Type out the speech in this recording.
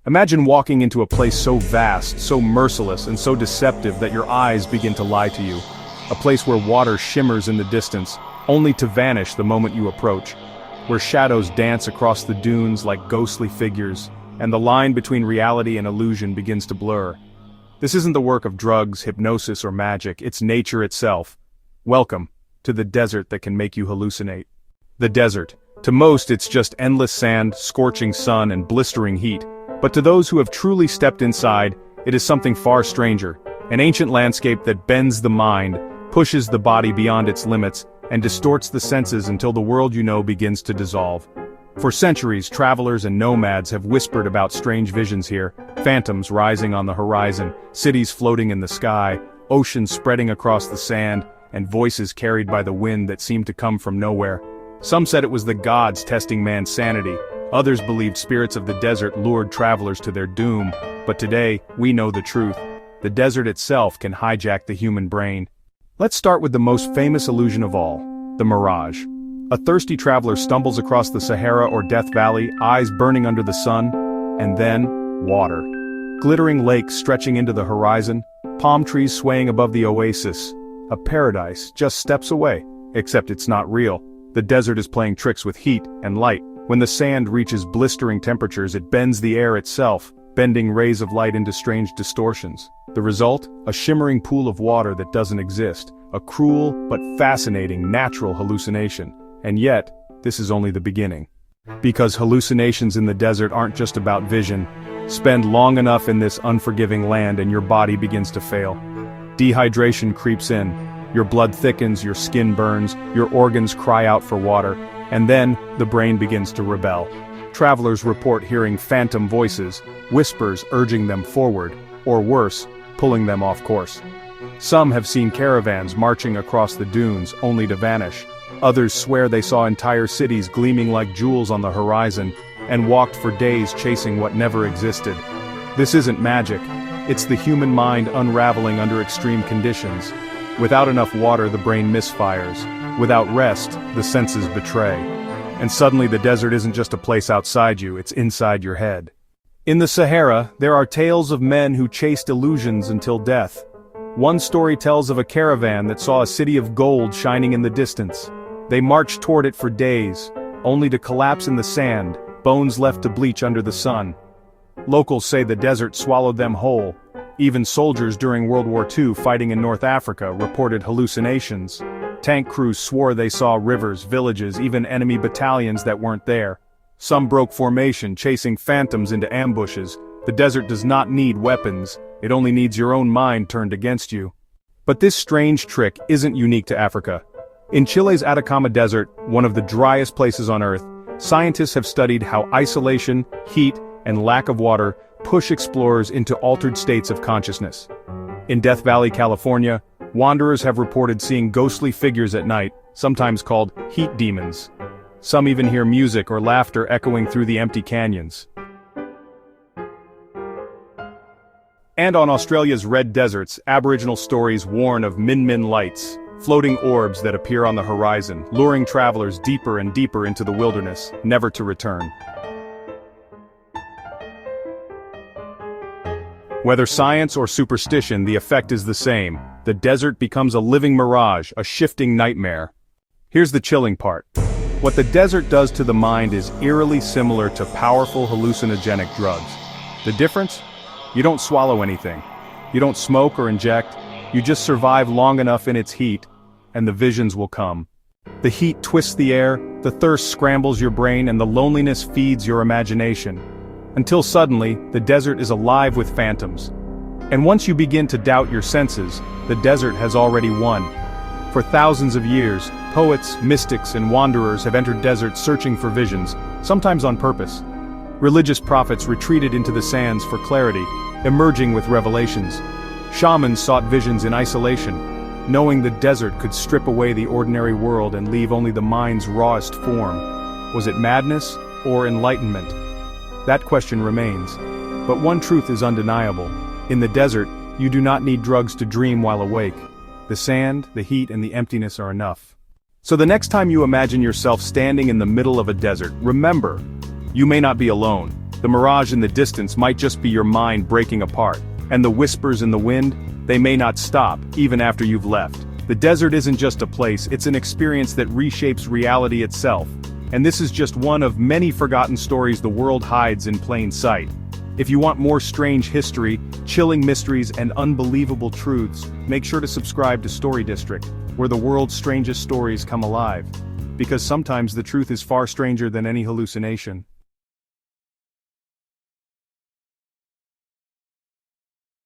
Imagine walking into a place so vast, so merciless, and so deceptive that your eyes begin to lie to you. A place where water shimmers in the distance, only to vanish the moment you approach. Where shadows dance across the dunes like ghostly figures, and the line between reality and illusion begins to blur. This isn't the work of drugs, hypnosis, or magic, it's nature itself. Welcome to the desert that can make you hallucinate. The desert. To most it's just endless sand, scorching sun, and blistering heat. But to those who have truly stepped inside, it is something far stranger. An ancient landscape that bends the mind, pushes the body beyond its limits, and distorts the senses until the world you know begins to dissolve. For centuries, travelers and nomads have whispered about strange visions here, phantoms rising on the horizon, cities floating in the sky, oceans spreading across the sand, and voices carried by the wind that seemed to come from nowhere. Some said it was the gods testing man's sanity. Others believed spirits of the desert lured travelers to their doom. But today, we know the truth. The desert itself can hijack the human brain. Let's start with the most famous illusion of all, the mirage. A thirsty traveler stumbles across the Sahara or Death Valley, eyes burning under the sun, and then, water. Glittering lakes stretching into the horizon, palm trees swaying above the oasis. A paradise just steps away, except it's not real. The desert is playing tricks with heat and light. When the sand reaches blistering temperatures, it bends the air itself, bending rays of light into strange distortions. The result? A shimmering pool of water that doesn't exist. A cruel, but fascinating, natural hallucination. And yet, this is only the beginning. Because hallucinations in the desert aren't just about vision. Spend long enough in this unforgiving land and your body begins to fail. Dehydration creeps in. Your blood thickens, your skin burns, your organs cry out for water, and then, the brain begins to rebel. Travelers report hearing phantom voices, whispers urging them forward, or worse, pulling them off course. Some have seen caravans marching across the dunes, only to vanish. Others swear they saw entire cities gleaming like jewels on the horizon, and walked for days chasing what never existed. This isn't magic, it's the human mind unraveling under extreme conditions. Without enough water, the brain misfires. Without rest, the senses betray. And suddenly the desert isn't just a place outside you, it's inside your head. In the Sahara, there are tales of men who chased illusions until death. One story tells of a caravan that saw a city of gold shining in the distance. They marched toward it for days, only to collapse in the sand, bones left to bleach under the sun. Locals say the desert swallowed them whole. Even soldiers during World War II fighting in North Africa reported hallucinations. Tank crews swore they saw rivers, villages, even enemy battalions that weren't there. Some broke formation, chasing phantoms into ambushes. The desert does not need weapons, it only needs your own mind turned against you. But this strange trick isn't unique to Africa. In Chile's Atacama Desert, one of the driest places on Earth, scientists have studied how isolation, heat, and lack of water push explorers into altered states of consciousness. In Death Valley, California, wanderers have reported seeing ghostly figures at night, sometimes called heat demons. Some even hear music or laughter echoing through the empty canyons. And on Australia's red deserts, Aboriginal stories warn of min-min lights, floating orbs that appear on the horizon, luring travelers deeper and deeper into the wilderness, never to return. Whether science or superstition, the effect is the same. The desert becomes a living mirage, a shifting nightmare. Here's the chilling part. What the desert does to the mind is eerily similar to powerful hallucinogenic drugs. The difference? You don't swallow anything. You don't smoke or inject. You just survive long enough in its heat, and the visions will come. The heat twists the air, the thirst scrambles your brain, and the loneliness feeds your imagination. Until suddenly, the desert is alive with phantoms. And once you begin to doubt your senses, the desert has already won. For thousands of years, poets, mystics, and wanderers have entered deserts searching for visions, sometimes on purpose. Religious prophets retreated into the sands for clarity, emerging with revelations. Shamans sought visions in isolation, knowing the desert could strip away the ordinary world and leave only the mind's rawest form. Was it madness or enlightenment? That question remains. But one truth is undeniable. In the desert, you do not need drugs to dream while awake. The sand, the heat, and the emptiness are enough. So the next time you imagine yourself standing in the middle of a desert, remember, you may not be alone. The mirage in the distance might just be your mind breaking apart, and the whispers in the wind, they may not stop, even after you've left. The desert isn't just a place, it's an experience that reshapes reality itself. And this is just one of many forgotten stories the world hides in plain sight. If you want more strange history, chilling mysteries, and unbelievable truths, make sure to subscribe to Story District, where the world's strangest stories come alive. Because sometimes the truth is far stranger than any hallucination.